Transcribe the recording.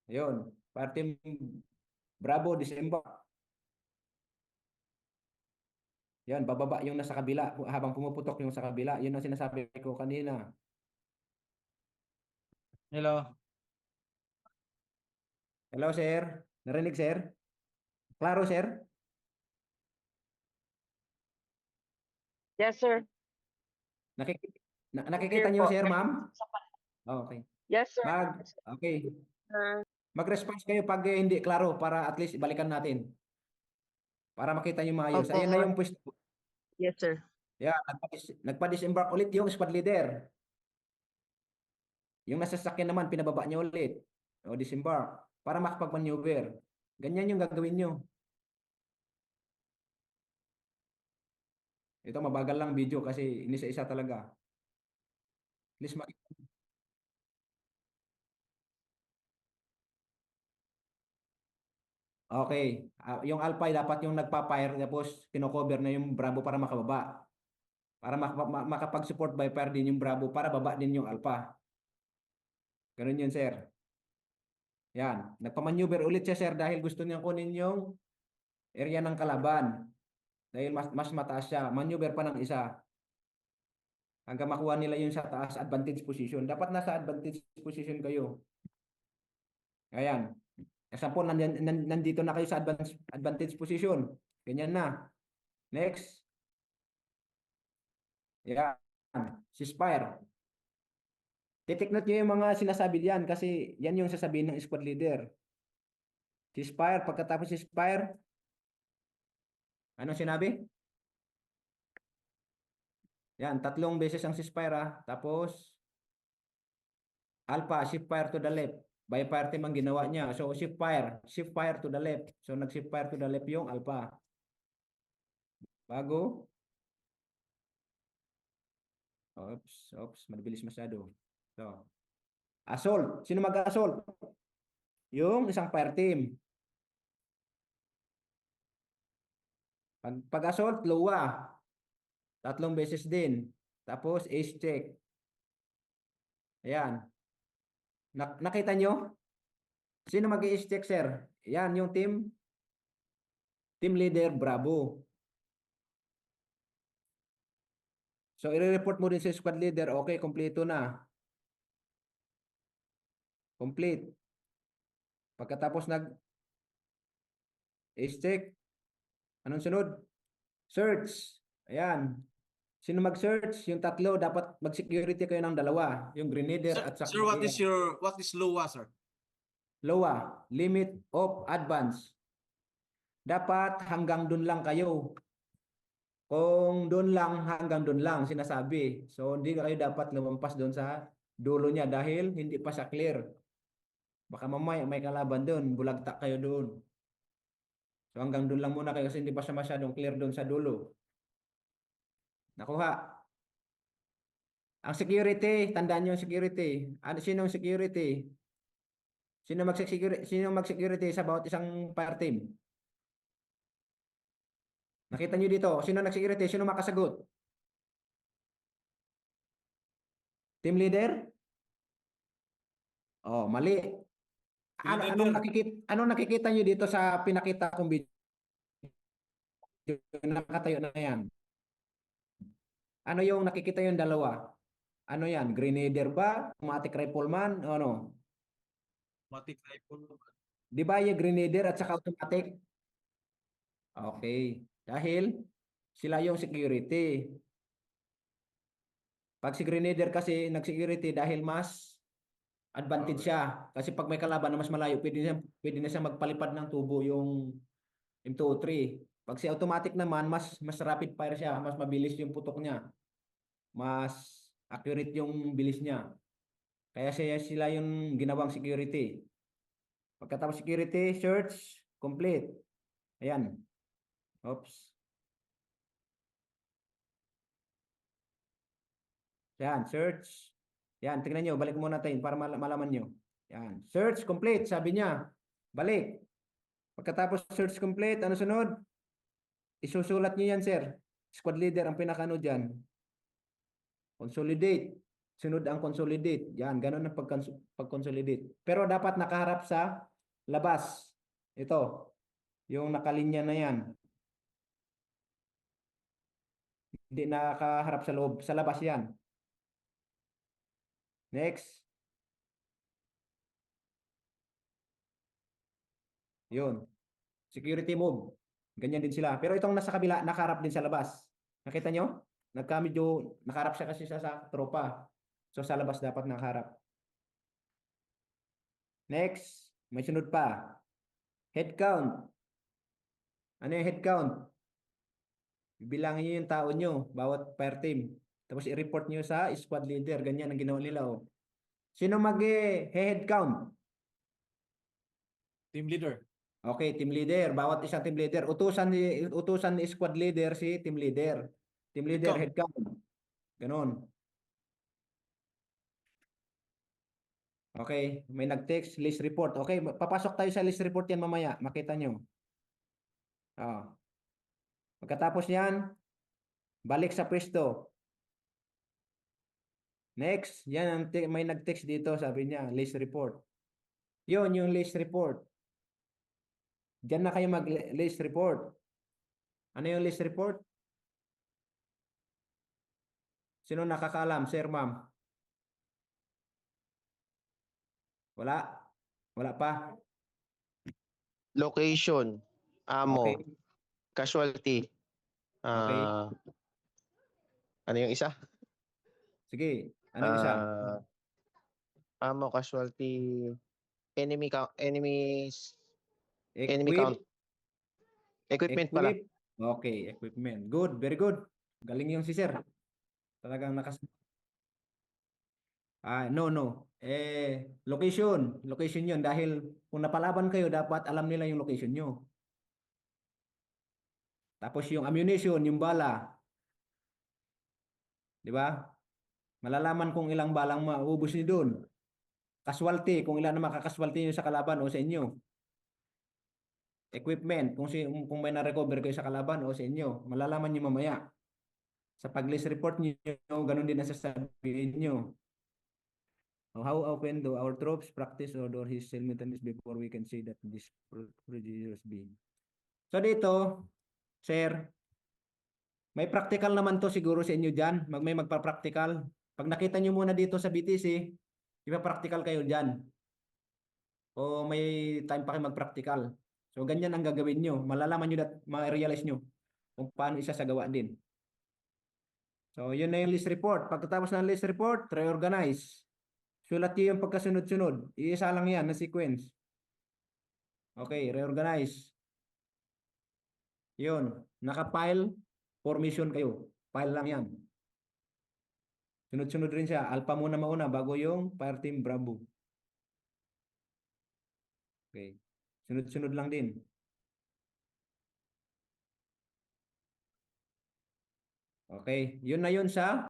Yun. Party Bravo, Disembar. Yan, bababa yung nasa kabila habang pumuputok yung sa kabila. Yun ang sinasabi ko kanina. Hello. Hello, sir. Narinig, sir? Klaro, sir? Yes, sir. Nakikita Clear niyo, po. sir, ma'am? Okay. Yes, sir. Okay. Uh, Mag-response kayo pag hindi klaro para at least balikan natin. Para makita niyo maayos. Opo. Ayan na yung pwesto. Yes, sir. Yeah, nagpa-disembark ulit yung squad leader. Yung nasa sasakyan naman, pinababa niya ulit. O, disembark. Para makapag-maneuver. Ganyan yung gagawin nyo. Ito, mabagal lang video kasi inisa-isa talaga. Please Okay. Yung Alpha dapat yung nagpa-fire tapos kino-cover na yung Bravo para makababa. Para makapag-support by fire din yung Bravo para baba din yung Alpha. Ganun yun, sir. Yan. Nagpa-maneuver ulit siya, sir, dahil gusto niyang kunin yung area ng kalaban. Dahil mas mataas siya. Maneuver pa ng isa. Hanggang makuha nila yung sa taas advantage position. Dapat nasa advantage position kayo. Ayan. Example, nandito na kayo sa advantage position. Ganyan na. Next. Yan. Ceasefire. Titik note nyo yung mga sinasabi diyan kasi yan yung sasabihin ng squad leader. Ceasefire. Pagkatapos ceasefire, anong sinabi? Yan, 3 beses ang ceasefire. Tapos, Alpha, shift fire to the left. By fire team ang ginawa niya. So, shift fire to the left. So, nag-shift fire to the left yung Alpha. Bago. Oops, mabilis masyado. So, assault. Sino mag-assault? Yung isang fire team. Pag-assault, lowa. 3 beses din. Tapos, ace check. Ayan. Nakita nyo? Sino mag-i-ace check, sir? Ayan, yung team leader, Bravo. So, i-report mo din sa squad leader. Okay, kompleto na. Complete. Pagkatapos ace check, anong sunod? Search. Ayan. Sino mag-search? Yung 3, dapat mag-security kayo ng 2. Yung grenadier at saka Sir, what is LOA, sir? LOA, limit of advance. Dapat hanggang dun lang kayo. Kung doon lang, hanggang doon lang sinasabi. So, hindi kayo dapat lumampas doon sa dulo niya dahil hindi pa siya clear. Baka mamaya may kalaban doon, bulagtak kayo doon. So, hanggang doon lang muna kayo kasi hindi pa siya masyadong clear doon sa dulo. Nakuha. Ang security, tandaan niyo yung security. Sinong security? Sino mag-security sa bawat isang fire team? Nakita niyo dito, sino nag-security? Sino makasagot? Team leader? Oh, mali. Anong nakikita niyo dito sa pinakita kong video? Nakatayo na yan. Ano yung nakikita yung 2? Ano yan? Grenadier ba? Automatic rifleman? O ano? Automatic rifle. Di ba yung grenadier at saka automatic? Okay. Dahil sila yung security. Pag si grenadier kasi nag-security dahil mas advantage siya. Kasi pag may kalaban na mas malayo, pwede na siya magpalipad ng tubo yung M203. Pag si automatic naman, mas rapid fire siya, mas mabilis yung putok niya. Mas accurate yung bilis niya. Kaya sila yung ginawang security. Pagkatapos security, search, complete. Ayan. Oops. Yan, search. Yan, tingnan nyo. Balik muna tayo para malaman nyo. Yan. Search complete, sabi niya. Balik. Pagkatapos search complete, ano sunod? Isusulat nyo yan, sir. Squad leader, ang pinakano dyan. Consolidate. sunod ang consolidate. Yan, ganun ang pag-consolidate. Pero dapat nakaharap sa labas. Ito, yung nakalinya na yan. Hindi nakaharap sa loob, sa labas yan. Next. Yun. Security move. Ganyan din sila. Pero itong nasa kabila, nakaharap din sa labas. Nakita nyo? Medyo nakaharap siya kasi sa tropa. So sa labas dapat nakaharap. Next. May sunod pa. Head count. Ano yung head count? Bibilangin nyo yung tao nyo, bawat fire team. Tapos i-report nyo sa squad leader. Ganyan ang ginawa nila. Oh. Sino mag-head count? Team leader. Okay, team leader. Bawat isang team leader. Utusan ni squad leader si team leader. Team leader, count. head count. Ganon. Okay, may nag-text, list report. Okay, papasok tayo sa list report yan mamaya. Makita nyo. Pagkatapos yan, balik sa pwesto. Next, yan may nag-text dito, sabi niya, list report. Yun, yung list report. Diyan na kayo mag-list report. Ano yung list report? Sino nakakaalam, sir, ma'am? Wala? Wala pa? Location, ammo, Okay. casualty. Okay. Ano yung isa? Sige, ano yung isa? Ammo, casualty, enemy count, enemies, enemy Equip. count. Equipment pala. Equip. Okay, equipment. Good, very good. Galing yung si sir. Talagang no. Location. Location yun. Dahil kung napalaban kayo, dapat alam nila yung location nyo. Tapos yung ammunition, yung bala. Di ba? Malalaman kung ilang balang maubos nyo doon. Casualty, kung ilan na makakaswalty nyo sa kalaban o sa inyo. Equipment, kung may na-recover kayo sa kalaban o sa inyo. Malalaman nyo mamaya. Sa pag-list report nyo, ganun din ang sasabihin nyo. How often do our troops practice or his simultaneous before we can say that this procedure is being? So dito, sir, may practical naman to siguro sa inyo dyan. May magpa-practical. Pag nakita nyo muna dito sa BTC, ipa-practical kayo dyan. O may time pa kayo mag-practical. So ganyan ang gagawin nyo. Malalaman nyo ma-realize nyo kung paano isasagawa din. So yun na yung list report. Pagkatapos ng list report, reorganize. Sulat nyo yung pagkasunod-sunod. Iisa lang yan na sequence. Okay, reorganize. Yun. Naka-file, formation kayo. File lang yan. Sunod-sunod rin siya. Alpha muna mauna bago yung fire team Bravo. Okay. Sunod-sunod lang din. Okay. Yun na yun sa